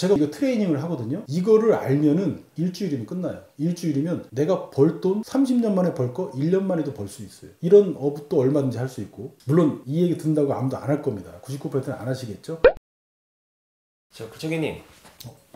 제가 이거 트레이닝을 하거든요. 이거를 알면은 일주일이면 끝나요. 일주일이면 내가 벌 돈 30년 만에 벌 거 1년 만에도 벌 수 있어요. 이런 업도 얼마든지 할 수 있고, 물론 이 얘기 듣는다고 아무도 안 할 겁니다. 99%는 안 하시겠죠? 글청이님,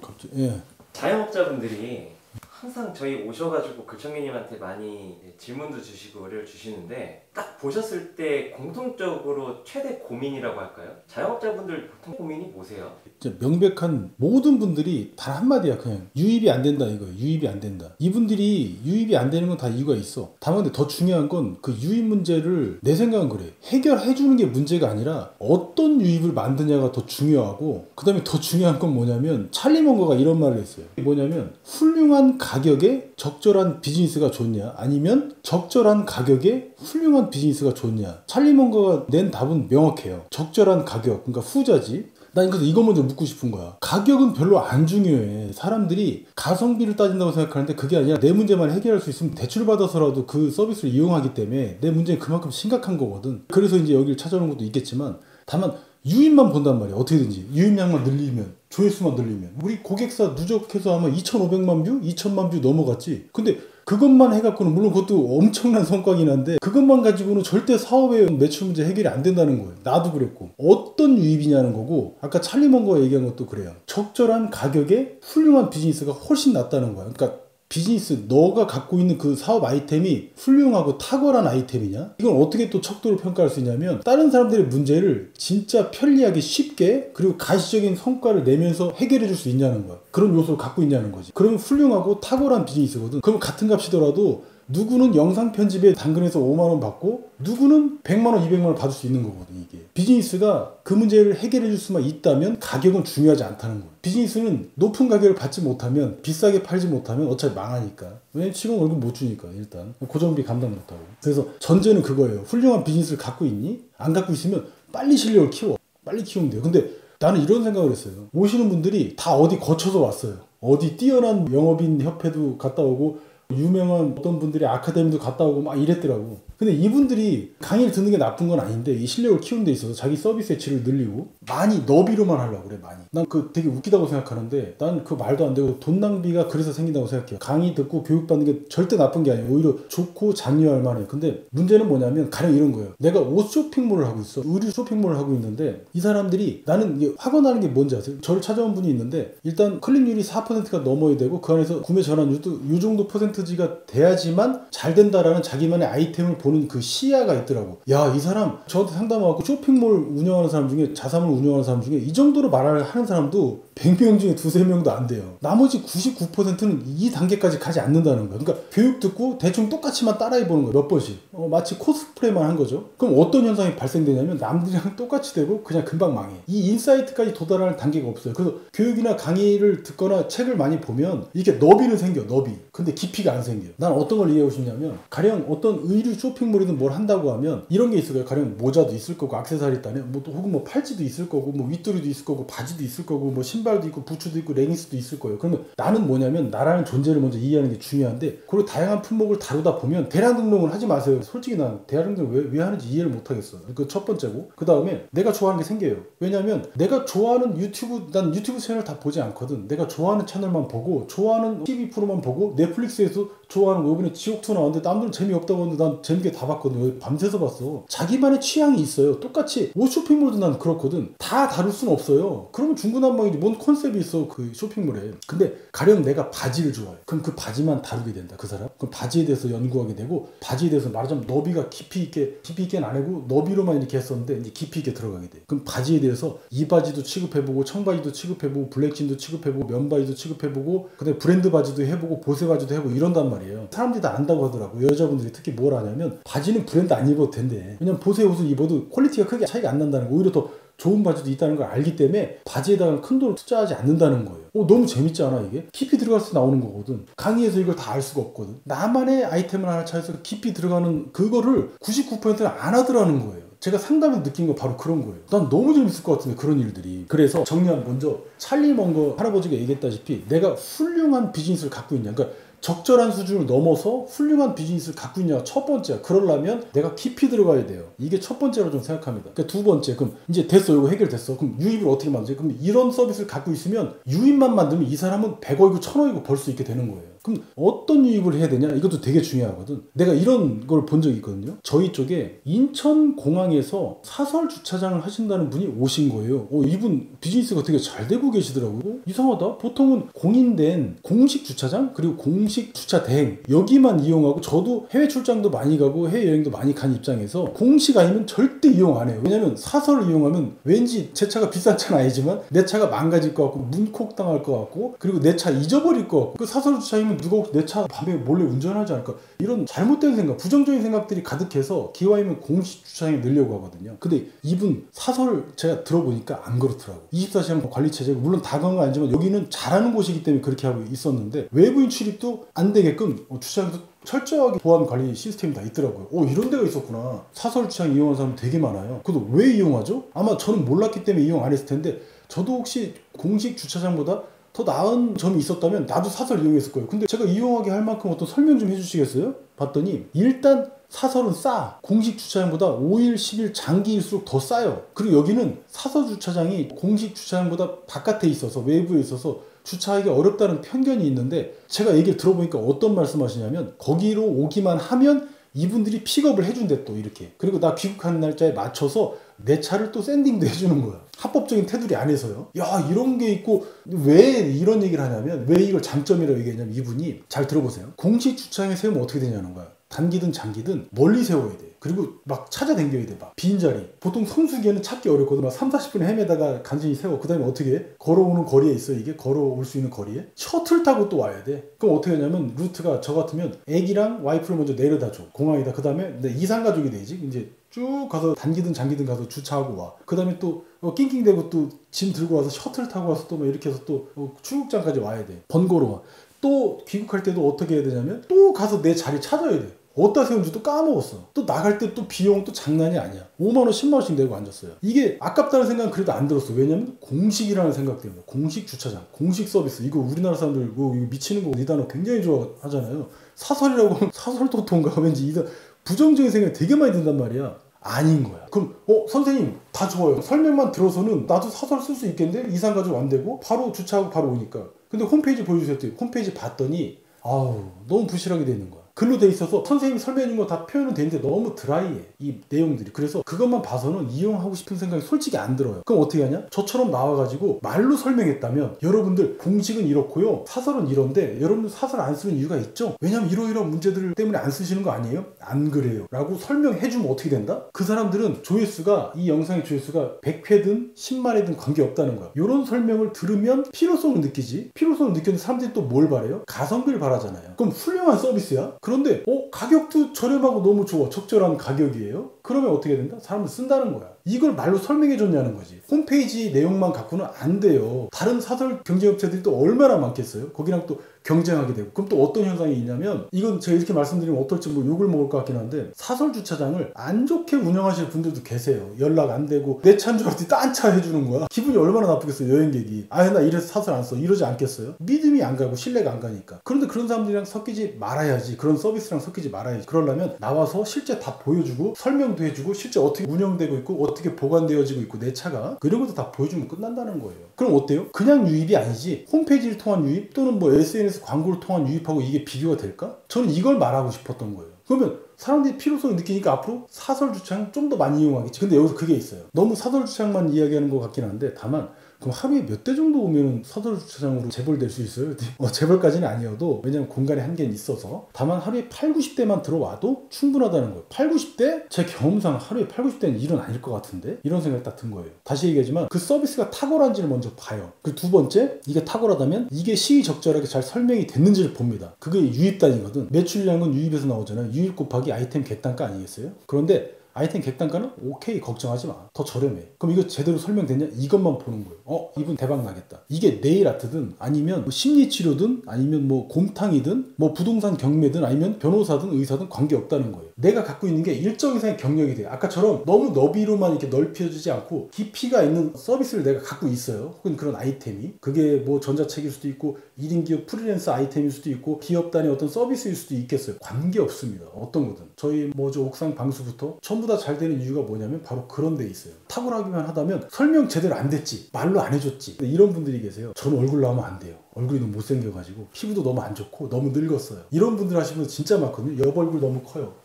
갑자기 예. 자영업자분들이 항상 저희 오셔가지고 글청이님한테 많이 질문도 주시고 의뢰를 주시는데, 딱 보셨을 때 공통적으로 최대 고민이라고 할까요? 자영업자분들 보통 고민이 뭐세요? 명백한 모든 분들이 단 한마디야. 그냥 유입이 안 된다 이거예요. 유입이 안 된다. 이분들이 유입이 안 되는 건 다 이유가 있어. 다만 더 중요한 건 그 유입 문제를, 내 생각은 그래, 해결해 주는 게 문제가 아니라 어떤 유입을 만드냐가 더 중요하고, 그 다음에 더 중요한 건 뭐냐면, 찰리 먼거가 이런 말을 했어요. 뭐냐면, 훌륭한 가격에 적절한 비즈니스가 좋냐, 아니면 적절한 가격에 훌륭한 비즈니스가 좋냐. 찰리 먼거가 낸 답은 명확해요. 적절한 가격, 그러니까 후자지. 난 그래서 이거 먼저 묻고 싶은 거야. 가격은 별로 안 중요해. 사람들이 가성비를 따진다고 생각하는데 그게 아니라 내 문제만 해결할 수 있으면 대출받아서라도 그 서비스를 이용하기 때문에 내 문제는 그만큼 심각한 거거든. 그래서 이제 여기를 찾아오는 것도 있겠지만, 다만 유입만 본단 말이야. 어떻게든지 유입량만 늘리면, 조회수만 늘리면. 우리 고객사 누적해서 아마 2,500만 뷰? 2,000만 뷰 넘어갔지. 근데 그것만 해갖고는, 물론 그것도 엄청난 성과긴 한데, 그것만 가지고는 절대 사업의 매출 문제 해결이 안 된다는 거예요. 나도 그랬고. 어떤 유입이냐는 거고, 아까 찰리 먼거가 얘기한 것도 그래요. 적절한 가격에 훌륭한 비즈니스가 훨씬 낫다는 거야. 그러니까 비즈니스, 너가 갖고 있는 그 사업 아이템이 훌륭하고 탁월한 아이템이냐? 이건 어떻게 또 척도로 평가할 수 있냐면, 다른 사람들의 문제를 진짜 편리하게 쉽게, 그리고 가시적인 성과를 내면서 해결해 줄 수 있냐는 거야. 그런 요소를 갖고 있냐는 거지. 그러면 훌륭하고 탁월한 비즈니스거든. 그럼 같은 값이더라도 누구는 영상 편집에 당근에서 5만원 받고, 누구는 100만원, 200만원 받을 수 있는 거거든. 이게 비즈니스가 그 문제를 해결해 줄 수만 있다면 가격은 중요하지 않다는 거예요. 비즈니스는 높은 가격을 받지 못하면, 비싸게 팔지 못하면 어차피 망하니까. 왜냐면 직원 월급 못 주니까. 일단 고정비 감당 못하고. 그래서 전제는 그거예요. 훌륭한 비즈니스를 갖고 있니? 안 갖고 있으면 빨리 실력을 키워. 빨리 키우면 돼요. 근데 나는 이런 생각을 했어요. 오시는 분들이 다 어디 거쳐서 왔어요. 어디 뛰어난 영업인 협회도 갔다 오고, 유명한 어떤 분들이 아카데미도 갔다 오고 막 이랬더라고. 근데 이분들이 강의를 듣는 게 나쁜 건 아닌데, 이 실력을 키우는 데 있어서 자기 서비스의 질을 늘리고 많이 너비로만 하려고 그래. 많이. 난 그 되게 웃기다고 생각하는데, 난 그 말도 안 되고 돈 낭비가 그래서 생긴다고 생각해요. 강의 듣고 교육받는 게 절대 나쁜 게 아니에요. 오히려 좋고 장려할 만해요. 근데 문제는 뭐냐면, 가령 이런 거예요. 내가 옷 쇼핑몰을 하고 있어. 의류 쇼핑몰을 하고 있는데, 이 사람들이, 나는 이게 화가 나는 게 뭔지 아세요? 저를 찾아온 분이 있는데, 일단 클릭률이 4%가 넘어야 되고, 그 안에서 구매 전환율도 이 정도 퍼센트지가 돼야지만 잘 된다라는 자기만의 아이템을 보는 그 시야가 있더라고. 야, 이 사람 저한테 상담하고 쇼핑몰 운영하는 사람 중에, 자사몰 운영하는 사람 중에 이 정도로 말을 하는 사람도 100명 중에 2~3명도 안 돼요. 나머지 99%는 이 단계까지 가지 않는다는 거야. 그러니까 교육 듣고 대충 똑같이만 따라해보는 거야. 몇 번씩. 마치 코스프레만 한 거죠. 그럼 어떤 현상이 발생되냐면, 남들이랑 똑같이 되고 그냥 금방 망해. 이 인사이트까지 도달하는 단계가 없어요. 그래서 교육이나 강의를 듣거나 책을 많이 보면 이게 너비는 생겨. 너비. 근데 깊이가 안 생겨요. 난 어떤 걸 이해하고 싶냐면, 가령 어떤 의류 쇼핑몰이든 뭘 한다고 하면 이런 게 있을 거예요. 가령 모자도 있을 거고, 액세서리 있다네, 뭐 또 혹은 뭐 팔찌도 있을 거고, 뭐 윗도리도 있을 거고, 바지도 있을 거고, 뭐 신발도 있고, 부츠도 있고, 레깅스도 있을 거예요. 그러면 나는 뭐냐면, 나라는 존재를 먼저 이해하는 게 중요한데, 그리고 다양한 품목을 다루다 보면 대량 등록은 하지 마세요. 솔직히 난 대량 등록 왜 하는지 이해를 못 하겠어. 그 첫 번째고, 그 다음에 내가 좋아하는 게 생겨요. 왜냐면 내가 좋아하는 유튜브, 난 유튜브 채널 다 보지 않거든. 내가 좋아하는 채널만 보고, 좋아하는 TV 프로만 보고, 넷플릭스에서 좋아하는 거, 이번에 지옥2 나왔는데 남들은 재미없다고 하는데 난 재밌게 다 봤거든. 밤새서 봤어. 자기만의 취향이 있어요. 똑같이 옷 쇼핑몰도 난 그렇거든. 다 다룰 수는 없어요. 그러면 중구난방이지. 뭔 컨셉이 있어 그 쇼핑몰에. 근데 가령 내가 바지를 좋아해. 그럼 그 바지만 다루게 된다, 그 사람. 그럼 바지에 대해서 연구하게 되고, 바지에 대해서 말하자면 너비가 깊이 있게는 안 하고 너비로만 이렇게 했었는데 이제 깊이 있게 들어가게 돼. 그럼 바지에 대해서 이 바지도 취급해보고, 청바지도 취급해보고, 블랙진도 취급해보고, 면바지도 취급해보고, 그다음에 브랜드 바지도 해보고, 보세 바지도 해보고 이런단 말이에요. 사람들이 다 안다고 하더라고. 여자분들이 특히 뭘 하냐면, 바지는 브랜드 안 입어도 된대. 왜냐면 보세 옷을 입어도 퀄리티가 크게 차이가 안 난다는 거. 오히려 더 좋은 바지도 있다는 걸 알기 때문에 바지에다가 큰 돈을 투자하지 않는다는 거예요. 너무 재밌지 않아 이게? 깊이 들어가서 나오는 거거든. 강의에서 이걸 다 알 수가 없거든. 나만의 아이템을 하나 찾아서 깊이 들어가는 그거를 99%는 안 하더라는 거예요. 제가 상담에서 느낀 거 바로 그런 거예요. 난 너무 재밌을 것 같은데, 그런 일들이. 그래서 정리하면, 먼저 찰리 먼거 할아버지가 얘기했다시피 내가 훌륭한 비즈니스를 갖고 있냐, 그러니까 적절한 수준을 넘어서 훌륭한 비즈니스를 갖고 있냐가 첫 번째야. 그러려면 내가 깊이 들어가야 돼요. 이게 첫 번째로 좀 생각합니다. 그러니까 두 번째, 그럼 이제 됐어. 이거 해결됐어. 그럼 유입을 어떻게 만들지? 그럼 이런 서비스를 갖고 있으면 유입만 만들면 이 사람은 100억이고 1000억이고 벌 수 있게 되는 거예요. 그럼 어떤 유입을 해야 되냐? 이것도 되게 중요하거든. 내가 이런 걸 본 적이 있거든요. 저희 쪽에 인천공항에서 사설 주차장을 하신다는 분이 오신 거예요. 이분 비즈니스가 되게 잘 되고 계시더라고요. 이상하다. 보통은 공인된 공식 주차장 그리고 공식 주차 대행 여기만 이용하고, 저도 해외 출장도 많이 가고 해외여행도 많이 간 입장에서 공식 아니면 절대 이용 안 해요. 왜냐면 사설을 이용하면 왠지 제 차가 비싼 차는 아니지만 내 차가 망가질 것 같고 문콕 당할 것 같고, 그리고 내 차 잊어버릴 것 같고, 그 사설 주차장이면 누가 혹시 내 차 밤에 몰래 운전하지 않을까, 이런 잘못된 생각, 부정적인 생각들이 가득해서 기왕이면 공식 주차장에 넣으려고 하거든요. 근데 이분 사설 제가 들어보니까 안 그렇더라고. 24시간 관리 체제고, 물론 다 그런 건 아니지만 여기는 잘하는 곳이기 때문에 그렇게 하고 있었는데, 외부인 출입도 안 되게끔 주차장도 철저하게 보안 관리 시스템이 다 있더라고요. 이런 데가 있었구나. 사설 주차장 이용하는 사람 되게 많아요. 그것도 왜 이용하죠? 아마 저는 몰랐기 때문에 이용 안 했을 텐데, 저도 혹시 공식 주차장보다 더 나은 점이 있었다면 나도 사설 이용했을 거예요. 근데 제가 이용하게 할 만큼 어떤 설명 좀 해주시겠어요? 봤더니 일단 사설은 싸. 공식 주차장보다 5일, 10일 장기일수록 더 싸요. 그리고 여기는 사설 주차장이 공식 주차장보다 바깥에 있어서, 외부에 있어서 주차하기 어렵다는 편견이 있는데, 제가 얘기를 들어보니까 어떤 말씀하시냐면 거기로 오기만 하면 이분들이 픽업을 해준대 또 이렇게. 그리고 나 귀국하는 날짜에 맞춰서 내 차를 또 샌딩도 해주는 거야. 합법적인 테두리 안에서요. 야, 이런 게 있고, 왜 이런 얘기를 하냐면, 왜 이걸 장점이라고 얘기하냐면, 이분이 잘 들어보세요. 공식 주차장에 세우면 어떻게 되냐는 거야. 단기든 장기든 멀리 세워야 돼. 그리고 막 찾아다녀야 돼. 막 빈 자리. 보통 성수기에는 찾기 어렵거든. 막 3-40분 헤매다가 간신히 세워. 그 다음에 어떻게 해? 걸어오는 거리에 있어. 이게 걸어올 수 있는 거리에 셔틀 타고 또 와야 돼. 그럼 어떻게 하냐면, 루트가 저 같으면 애기랑 와이프를 먼저 내려다 줘. 공항에다. 그 다음에 이산가족이 되지. 이제 쭉 가서 단기든 장기든 가서 주차하고 와. 그 다음에 또 낑낑대고 또 짐 들고 와서 셔틀 타고 와서 또 막 이렇게 해서 또 출국장까지 와야 돼. 번거로워. 또 귀국할 때도 어떻게 해야 되냐면, 또 가서 내 자리 찾아야 돼. 어디다 세운지 또 까먹었어. 또 나갈 때 또 비용 또 장난이 아니야. 5만원 10만원씩 내고 앉았어요. 이게 아깝다는 생각은 그래도 안 들었어. 왜냐면 공식이라는 생각 때문에. 공식 주차장, 공식 서비스. 이거 우리나라 사람들 이거 미치는 거 이 단어 굉장히 좋아하잖아요. 사설이라고 하면 사설도통가 왠지 이 단어 부정적인 생각이 되게 많이 든단 말이야. 아닌 거야. 그럼 선생님 다 좋아요. 설명만 들어서는 나도 사설 쓸 수 있겠는데, 이산가족 안 되고 바로 주차하고 바로 오니까. 근데 홈페이지 보여주셨더니, 홈페이지 봤더니 너무 부실하게 돼 있는 거야. 글로 돼 있어서 선생님이 설명해 준 거 다 표현은 되는데 너무 드라이해, 이 내용들이. 그래서 그것만 봐서는 이용하고 싶은 생각이 솔직히 안 들어요. 그럼 어떻게 하냐? 저처럼 나와가지고 말로 설명했다면, 여러분들 공식은 이렇고요, 사설은 이런데 여러분들 사설 안 쓰는 이유가 있죠? 왜냐면 이러이러한 문제들 때문에 안 쓰시는 거 아니에요? 안 그래요 라고 설명해 주면 어떻게 된다? 그 사람들은 조회수가, 이 영상의 조회수가 100회든 10만회든 관계없다는 거야. 이런 설명을 들으면 필요성을 느끼지. 필요성을 느꼈는데 사람들이 또 뭘 바래요? 가성비를 바라잖아요. 그럼 훌륭한 서비스야. 그런데 가격도 저렴하고 너무 좋아. 적절한 가격이에요. 그러면 어떻게 된다? 사람들 쓴다는 거야. 이걸 말로 설명해 줬냐는 거지. 홈페이지 내용만 갖고는 안 돼요. 다른 사설 경쟁업체들이 또 얼마나 많겠어요? 거기랑 또 경쟁하게 되고. 그럼 또 어떤 현상이 있냐면, 이건 제가 이렇게 말씀드리면 어떨지 뭐 욕을 먹을 것 같긴 한데, 사설 주차장을 안 좋게 운영하시는 분들도 계세요. 연락 안 되고 내 차인 줄 알았더니 딴 차 해주는 거야. 기분이 얼마나 나쁘겠어요, 여행객이. 나 이래서 사설 안 써. 이러지 않겠어요? 믿음이 안 가고 신뢰가 안 가니까. 그런데 그런 사람들이랑 섞이지 말아야지. 그런 서비스랑 섞이지 말아야지. 그러려면 나와서 실제 다 보여주고 설명도 해주고, 실제 어떻게 운영되고 있고 어떻게 보관되어지고 있고 내 차가, 이런 것도 다 보여주면 끝난다는 거예요. 그럼 어때요? 그냥 유입이 아니지 홈페이지를 통한 유입 또는 뭐 SNS 광고를 통한 유입하고 이게 비교가 될까? 저는 이걸 말하고 싶었던 거예요. 그러면 사람들이 필요성을 느끼니까 앞으로 사설 주차장 좀 더 많이 이용하겠지. 근데 여기서 그게 있어요. 너무 사설 주차장만 이야기하는 것 같긴 한데, 다만 그럼 하루에 몇 대 정도 오면 사설 주차장으로 재벌될 수 있어요? 재벌까지는 아니어도, 왜냐면 공간에 한계는 있어서. 다만 하루에 8, 90대만 들어와도 충분하다는 거예요. 8, 90대? 제 경험상 하루에 8, 90대는 일은 아닐 것 같은데? 이런 생각이 딱 든 거예요. 다시 얘기하지만 그 서비스가 탁월한지를 먼저 봐요. 그 두 번째, 이게 탁월하다면 이게 시의적절하게 잘 설명이 됐는지를 봅니다. 그게 유입단이거든. 매출량은 유입에서 나오잖아요. 유입 곱하기 아이템 객단가 아니겠어요? 그런데 아이템 객단가는 오케이, 걱정하지 마. 더 저렴해. 그럼 이거 제대로 설명됐냐? 이것만 보는 거예요. 이분 대박 나겠다. 이게 네일 아트든 아니면 뭐 심리치료든 아니면 뭐 곰탕이든 뭐 부동산 경매든 아니면 변호사든 의사든 관계없다는 거예요. 내가 갖고 있는 게 일정 이상의 경력이 돼요. 아까처럼 너무 너비로만 이렇게 넓혀지지 않고 깊이가 있는 서비스를 내가 갖고 있어요. 혹은 그런 아이템이. 그게 뭐 전자책일 수도 있고 1인 기업 프리랜서 아이템일 수도 있고 기업 단위 어떤 서비스일 수도 있겠어요. 관계없습니다. 어떤 거든. 저희 저 옥상 방수부터 전부 다 잘 되는 이유가 뭐냐면 바로 그런 데 있어요. 탁월하기만 하다면 설명 제대로 안 됐지. 말로 안 해줬지. 이런 분들이 계세요. 저는 얼굴 나오면 안 돼요. 얼굴이 너무 못생겨가지고 피부도 너무 안 좋고 너무 늙었어요. 이런 분들 하시는 분 진짜 많거든요. 옆 얼굴 너무 커요.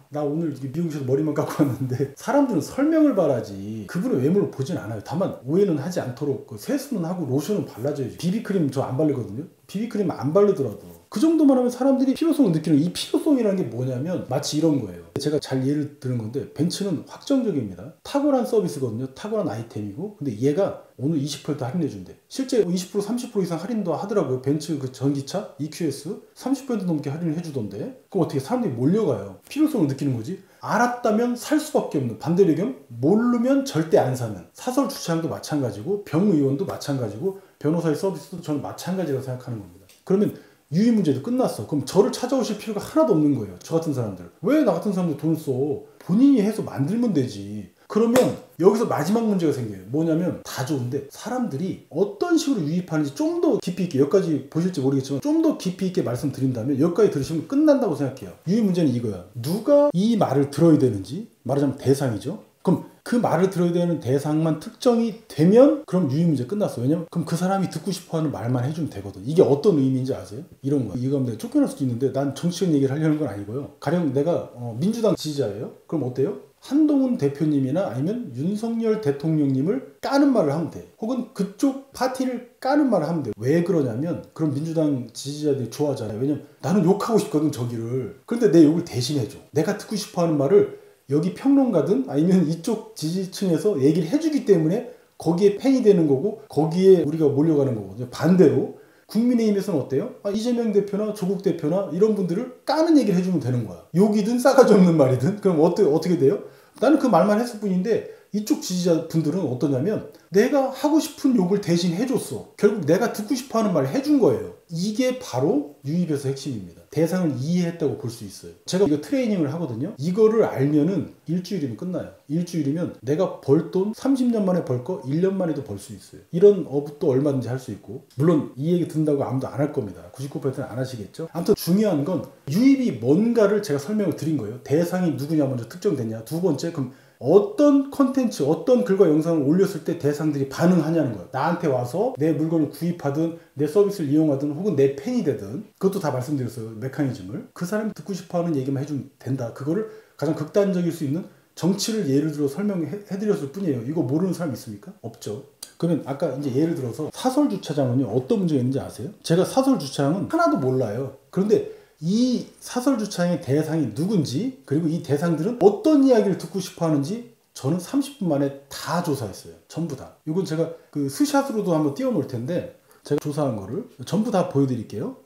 나 오늘 미국에서 머리만 깎고 왔는데 사람들은 설명을 바라지 그분의 외모를 보진 않아요. 다만 오해는 하지 않도록 세수는 하고 로션은 발라줘야지. 비비크림 저 안 바르거든요. 비비크림 안 바르더라도 그 정도만 하면 사람들이 필요성을 느끼는 이 필요성이라는 게 뭐냐면 마치 이런 거예요. 제가 잘 예를 드는 건데 벤츠는 확정적입니다. 탁월한 서비스거든요. 탁월한 아이템이고 근데 얘가 오늘 20% 할인해 준대. 실제 20% 30% 이상 할인도 하더라고요. 벤츠 그 전기차 EQS 30% 넘게 할인을 해주던데 그럼 어떻게 사람들이 몰려가요. 필요성을 느끼는 거지. 알았다면 살 수밖에 없는 반대로 모르면 절대 안 사는 사설 주차장도 마찬가지고 병의원도 마찬가지고 변호사의 서비스도 저는 마찬가지라고 생각하는 겁니다. 그러면 유의 문제도 끝났어. 그럼 저를 찾아오실 필요가 하나도 없는 거예요. 저 같은 사람들. 왜 나 같은 사람들 돈을 써? 본인이 해서 만들면 되지. 그러면 여기서 마지막 문제가 생겨요. 뭐냐면 다 좋은데 사람들이 어떤 식으로 유입하는지 좀 더 깊이 있게 여기까지 보실지 모르겠지만 좀 더 깊이 있게 말씀드린다면 여기까지 들으시면 끝난다고 생각해요. 유입 문제는 이거야. 누가 이 말을 들어야 되는지 말하자면 대상이죠. 그럼 그 말을 들어야 되는 대상만 특정이 되면 그럼 유의 문제 끝났어. 왜냐면 그럼 그 사람이 듣고 싶어하는 말만 해주면 되거든. 이게 어떤 의미인지 아세요? 이런 거야. 이거 하면 내가 쫓겨날 수도 있는데 난 정치적 얘기를 하려는 건 아니고요. 가령 내가 민주당 지지자예요. 그럼 어때요? 한동훈 대표님이나 아니면 윤석열 대통령님을 까는 말을 하면 돼. 혹은 그쪽 파티를 까는 말을 하면 돼. 왜 그러냐면 그럼 민주당 지지자들이 좋아하잖아요. 왜냐면 나는 욕하고 싶거든 저기를. 그런데 내 욕을 대신해줘. 내가 듣고 싶어하는 말을 여기 평론가든 아니면 이쪽 지지층에서 얘기를 해주기 때문에 거기에 팬이 되는 거고 거기에 우리가 몰려가는 거거든요. 반대로 국민의힘에서는 어때요? 이재명 대표나 조국 대표나 이런 분들을 까는 얘기를 해주면 되는 거야. 욕이든 싸가지 없는 말이든. 그럼 어떻게 돼요? 나는 그 말만 했을 뿐인데 이쪽 지지자분들은 어떠냐면 내가 하고 싶은 욕을 대신 해줬어. 결국 내가 듣고 싶어하는 말을 해준 거예요. 이게 바로 유입에서 핵심입니다. 대상을 이해했다고 볼 수 있어요. 제가 이거 트레이닝을 하거든요. 이거를 알면은 일주일이면 끝나요. 일주일이면 내가 벌 돈 30년 만에 벌 거 1년 만에도 벌 수 있어요. 이런 업도 얼마든지 할 수 있고 물론 이 얘기 듣는다고 아무도 안 할 겁니다. 99%는 안 하시겠죠. 아무튼 중요한 건 유입이 뭔가를 제가 설명을 드린 거예요. 대상이 누구냐 먼저 특정됐냐. 두 번째 그럼 어떤 컨텐츠, 어떤 글과 영상을 올렸을 때 대상들이 반응하냐는 거예요. 나한테 와서 내 물건을 구입하든 내 서비스를 이용하든 혹은 내 팬이 되든 그것도 다 말씀드렸어요. 메커니즘을. 그 사람이 듣고 싶어하는 얘기만 해주면 된다. 그거를 가장 극단적일 수 있는 정치를 예를 들어 설명해드렸을 뿐이에요. 이거 모르는 사람 있습니까? 없죠. 그러면 아까 이제 예를 들어서 사설 주차장은요 어떤 문제가 있는지 아세요? 제가 사설 주차장은 하나도 몰라요. 그런데 이 사설 주차장의 대상이 누군지 그리고 이 대상들은 어떤 이야기를 듣고 싶어 하는지 저는 30분 만에 다 조사했어요. 전부 다. 이건 제가 그 스샷으로도 한번 띄워놓을 텐데 제가 조사한 거를 전부 다 보여드릴게요.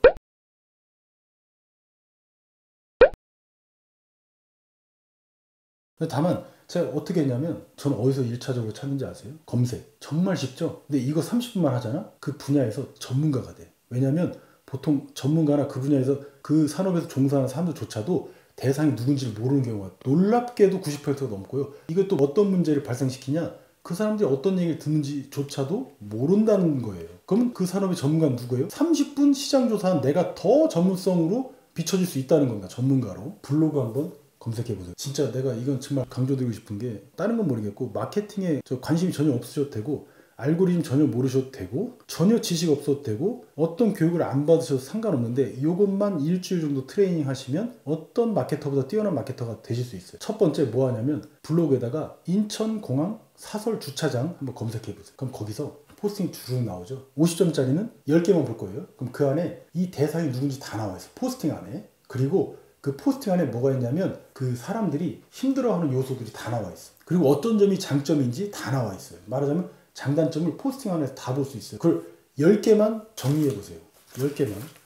다만 제가 어떻게 했냐면 저는 어디서 1차적으로 찾는지 아세요? 검색. 정말 쉽죠? 근데 이거 30분만 하잖아? 그 분야에서 전문가가 돼. 왜냐면 보통 전문가나 그 분야에서 그 산업에서 종사하는 사람들조차도 대상이 누군지를 모르는 경우가 놀랍게도 90%가 넘고요. 이것도 어떤 문제를 발생시키냐? 그 사람들이 어떤 얘기를 듣는지조차도 모른다는 거예요. 그러면 그 산업의 전문가는 누구예요? 30분 시장 조사한 내가 더 전문성으로 비춰질 수 있다는 겁니다. 전문가로. 블로그 한번 검색해보세요. 진짜 내가 이건 정말 강조드리고 싶은 게 다른 건 모르겠고 마케팅에 관심이 전혀 없으셔도 되고 알고리즘 전혀 모르셔도 되고 전혀 지식 없어도 되고 어떤 교육을 안 받으셔도 상관없는데 이것만 일주일 정도 트레이닝 하시면 어떤 마케터보다 뛰어난 마케터가 되실 수 있어요. 첫 번째 뭐 하냐면 블로그에다가 인천공항 사설 주차장 한번 검색해보세요. 그럼 거기서 포스팅이 주르륵 나오죠. 50점짜리는 10개만 볼 거예요. 그럼 그 안에 이 대상이 누군지 다 나와 있어요. 포스팅 안에. 그리고 그 포스팅 안에 뭐가 있냐면 그 사람들이 힘들어하는 요소들이 다 나와 있어요. 그리고 어떤 점이 장점인지 다 나와 있어요. 말하자면 장단점을 포스팅 안에서 다 볼 수 있어요. 그걸 10개만 정리해보세요.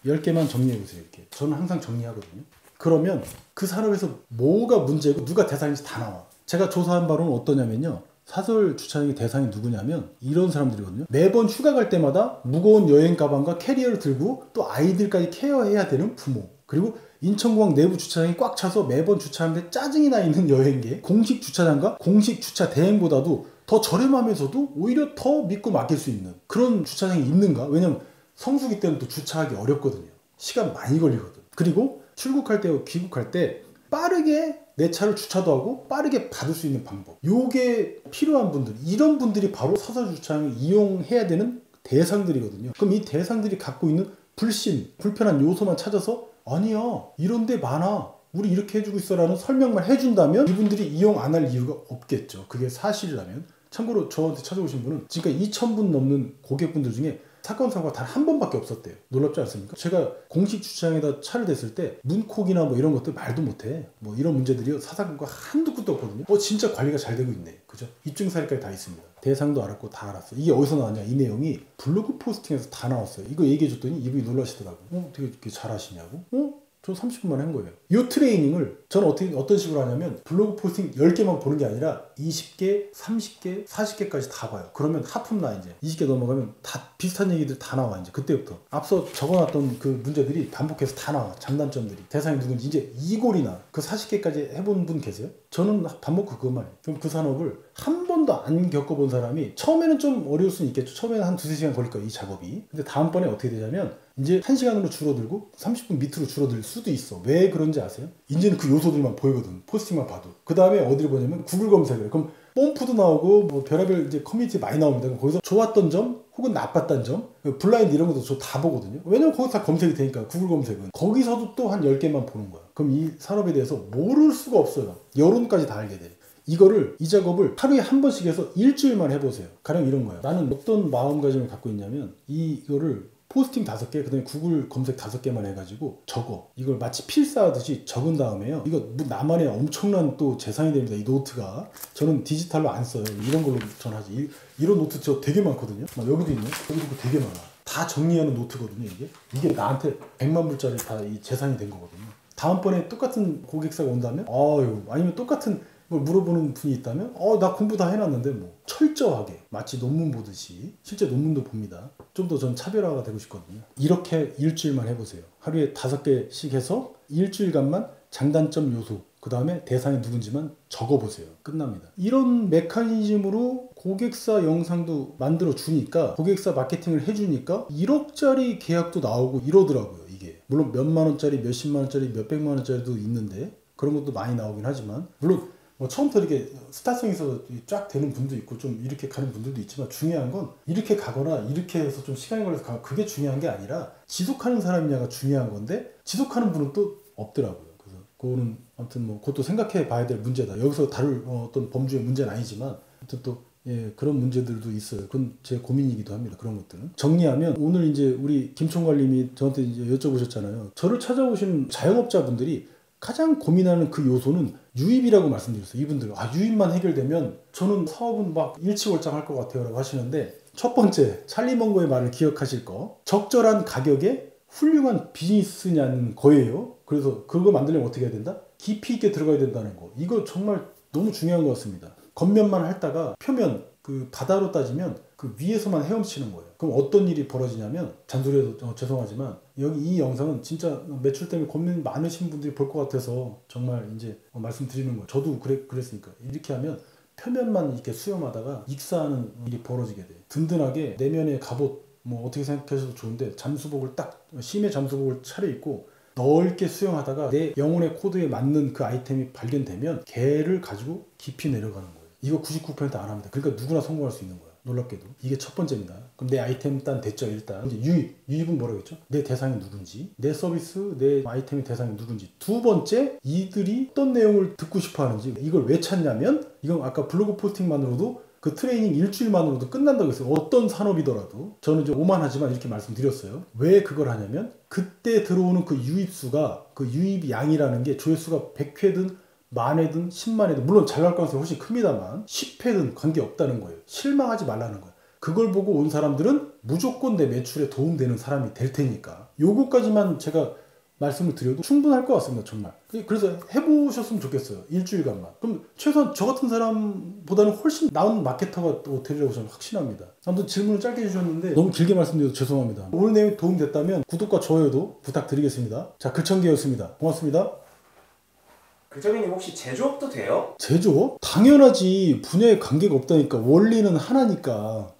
10개만 정리해보세요. 이렇게. 저는 항상 정리하거든요. 그러면 그 산업에서 뭐가 문제고 누가 대상인지 다 나와. 제가 조사한 바로는 어떠냐면요. 사설 주차장의 대상이 누구냐면 이런 사람들이거든요. 매번 휴가 갈 때마다 무거운 여행 가방과 캐리어를 들고 또 아이들까지 케어해야 되는 부모. 그리고 인천공항 내부 주차장이 꽉 차서 매번 주차하는데 짜증이 나 있는 여행객, 공식 주차장과 공식 주차 대행보다도 더 저렴하면서도 오히려 더 믿고 맡길 수 있는 그런 주차장이 있는가? 왜냐면 성수기 때는 또 주차하기 어렵거든요. 시간 많이 걸리거든. 그리고 출국할 때와 귀국할 때 빠르게 내 차를 주차도 하고 빠르게 받을 수 있는 방법. 요게 필요한 분들, 이런 분들이 바로 사설 주차장을 이용해야 되는 대상들이거든요. 그럼 이 대상들이 갖고 있는 불신, 불편한 요소만 찾아서 아니야, 이런 데 많아, 우리 이렇게 해주고 있어 라는 설명만 해준다면 이분들이 이용 안 할 이유가 없겠죠. 그게 사실이라면. 참고로 저한테 찾아오신 분은 지금까지 2,000분 넘는 고객분들 중에 사건 사고가 단 한 번밖에 없었대요. 놀랍지 않습니까? 제가 공식 주차장에다 차를 댔을 때 문콕이나 뭐 이런 것들 말도 못해. 뭐 이런 문제들이 사사건과 한두 끝도 없거든요. 진짜 관리가 잘 되고 있네. 그죠? 입증사례까지 다 있습니다. 대상도 알았고 다 알았어. 이게 어디서 나왔냐? 이 내용이 블로그 포스팅에서 다 나왔어요. 이거 얘기해줬더니 이분이 놀라시더라고요. 되게 이렇게 잘하시냐고? 저 30분 만에 한 거예요. 이 트레이닝을 저는 어떤 식으로 하냐면 블로그 포스팅 10개만 보는 게 아니라 20개, 30개, 40개까지 다 봐요. 그러면 하품 나 이제 20개 넘어가면 다 비슷한 얘기들 다 나와 이제 그때부터. 앞서 적어놨던 그 문제들이 반복해서 다 나와. 장단점들이. 대상이 누군지 이제 이골이나 그 40개까지 해본 분 계세요? 저는 밥 먹고 그것만 해요. 그럼 그 산업을 한 번도 안 겪어본 사람이 처음에는 좀 어려울 수는 있겠죠. 처음에는 한 2-3시간 걸릴 거예요. 이 작업이. 근데 다음번에 어떻게 되냐면 이제 1시간으로 줄어들고 30분 밑으로 줄어들 수도 있어. 왜 그런지 아세요? 이제는 그 요소들만 보이거든. 포스팅만 봐도. 그 다음에 어디를 보냐면 구글 검색을. 그럼 뽐프도 나오고 뭐 별의별 이제 커뮤니티 많이 나옵니다. 그럼 거기서 좋았던 점 혹은 나빴던 점, 블라인드 이런 것도 저 다 보거든요. 왜냐면 거기서 다 검색이 되니까 구글 검색은. 거기서도 또 한 10개만 보는 거야. 그럼 이 산업에 대해서 모를 수가 없어요. 여론까지 다 알게 돼. 이 작업을 하루에 한 번씩 해서 일주일만 해보세요. 가령 이런 거예요. 나는 어떤 마음가짐을 갖고 있냐면 이거를 포스팅 5개, 그 다음에 구글 검색 5개만 해가지고 적어. 이걸 마치 필사하듯이 적은 다음에요. 이거 나만의 엄청난 또 재산이 됩니다. 이 노트가. 저는 디지털로 안 써요. 이런 걸로 전 하지. 이런 노트 저 되게 많거든요. 막 여기도 있네. 여기도 되게 많아. 다 정리하는 노트거든요. 이게 나한테 100만 불짜리 다 이 재산이 된 거거든요. 다음번에 똑같은 고객사가 온다면 아니면 똑같은 걸 물어보는 분이 있다면 나 공부 다 해놨는데 뭐 철저하게 마치 논문 보듯이 실제 논문도 봅니다. 좀 더 전 차별화가 되고 싶거든요. 이렇게 일주일만 해보세요. 하루에 5개씩 해서 일주일간만 장단점 요소 그 다음에 대상이 누군지만 적어보세요. 끝납니다. 이런 메커니즘으로 고객사 영상도 만들어 주니까 고객사 마케팅을 해주니까 1억짜리 계약도 나오고 이러더라고요. 이게 물론 몇만 원짜리 몇십만 원짜리 몇백만 원짜리도 있는데 그런 것도 많이 나오긴 하지만 물론 뭐 처음부터 이렇게 스타성이 있어서 쫙 되는 분도 있고 좀 이렇게 가는 분들도 있지만 중요한 건 이렇게 가거나 이렇게 해서 좀 시간이 걸려서 가거나 그게 중요한 게 아니라 지속하는 사람이냐가 중요한 건데 지속하는 분은 또 없더라고요. 그래서 그거는 아무튼 뭐 그것도 생각해 봐야 될 문제다. 여기서 다룰 어떤 범주의 문제는 아니지만 아무튼 또 그런 문제들도 있어요. 그건 제 고민이기도 합니다. 그런 것들은. 정리하면 오늘 이제 우리 김총괄님이 저한테 이제 여쭤보셨잖아요. 저를 찾아오신 자영업자분들이 가장 고민하는 그 요소는 유입이라고 말씀드렸어요. 이분들 유입만 해결되면 저는 사업은 막 일치월장할 것 같아요 라고 하시는데 첫 번째 찰리 먼거의 말을 기억하실 거 적절한 가격에 훌륭한 비즈니스냐는 거예요. 그래서 그거 만들려면 어떻게 해야 된다? 깊이 있게 들어가야 된다는 거. 이거 정말 너무 중요한 것 같습니다. 겉면만 핥다가 표면 그 바다로 따지면 그 위에서만 헤엄치는 거예요. 그럼 어떤 일이 벌어지냐면 잔소리해도 죄송하지만 여기 이 영상은 진짜 매출 때문에 고민 많으신 분들이 볼 것 같아서 정말 이제 말씀드리는 거예요. 저도 그랬으니까 이렇게 하면 표면만 이렇게 수염하다가 익사하는 일이 벌어지게 돼요. 든든하게 내면의 갑옷 뭐 어떻게 생각하셔도 좋은데 잠수복을 딱 심해 잠수복을 차려입고 넓게 수영하다가 내 영혼의 코드에 맞는 그 아이템이 발견되면 걔를 가지고 깊이 내려가는 거예요. 이거 99% 안 합니다. 그러니까 누구나 성공할 수 있는 거예요. 놀랍게도. 이게 첫 번째입니다. 그럼 내 아이템 일단 됐죠. 일단 이제 유입은 뭐라고 했죠? 내 대상이 누군지, 내 서비스, 내 아이템의 대상이 누군지. 두 번째, 이들이 어떤 내용을 듣고 싶어 하는지. 이걸 왜 찾냐면 이건 아까 블로그 포스팅만으로도 그 트레이닝 일주일만으로도 끝난다고 했어요. 어떤 산업이더라도. 저는 좀 오만하지만 이렇게 말씀드렸어요. 왜 그걸 하냐면 그때 들어오는 그 유입수가 그 유입 양이라는 게 조회수가 100회든 만회든 10만회든 물론 잘 나올 가능성이 훨씬 큽니다만 10회든 관계없다는 거예요. 실망하지 말라는 거예요. 그걸 보고 온 사람들은 무조건 내 매출에 도움되는 사람이 될 테니까 요거까지만 제가 말씀을 드려도 충분할 것 같습니다. 정말. 그래서 해보셨으면 좋겠어요. 일주일간만. 그럼 최소한 저 같은 사람보다는 훨씬 나은 마케터가 또 되리라고 저는 확신합니다. 아무튼 질문을 짧게 해주셨는데 너무 길게 말씀드려서 죄송합니다. 오늘 내용이 도움이 됐다면 구독과 좋아요도 부탁드리겠습니다. 자, 글청기였습니다. 고맙습니다. 글청기님 혹시 제조업도 돼요? 제조업? 당연하지. 분야에 관계가 없다니까. 원리는 하나니까.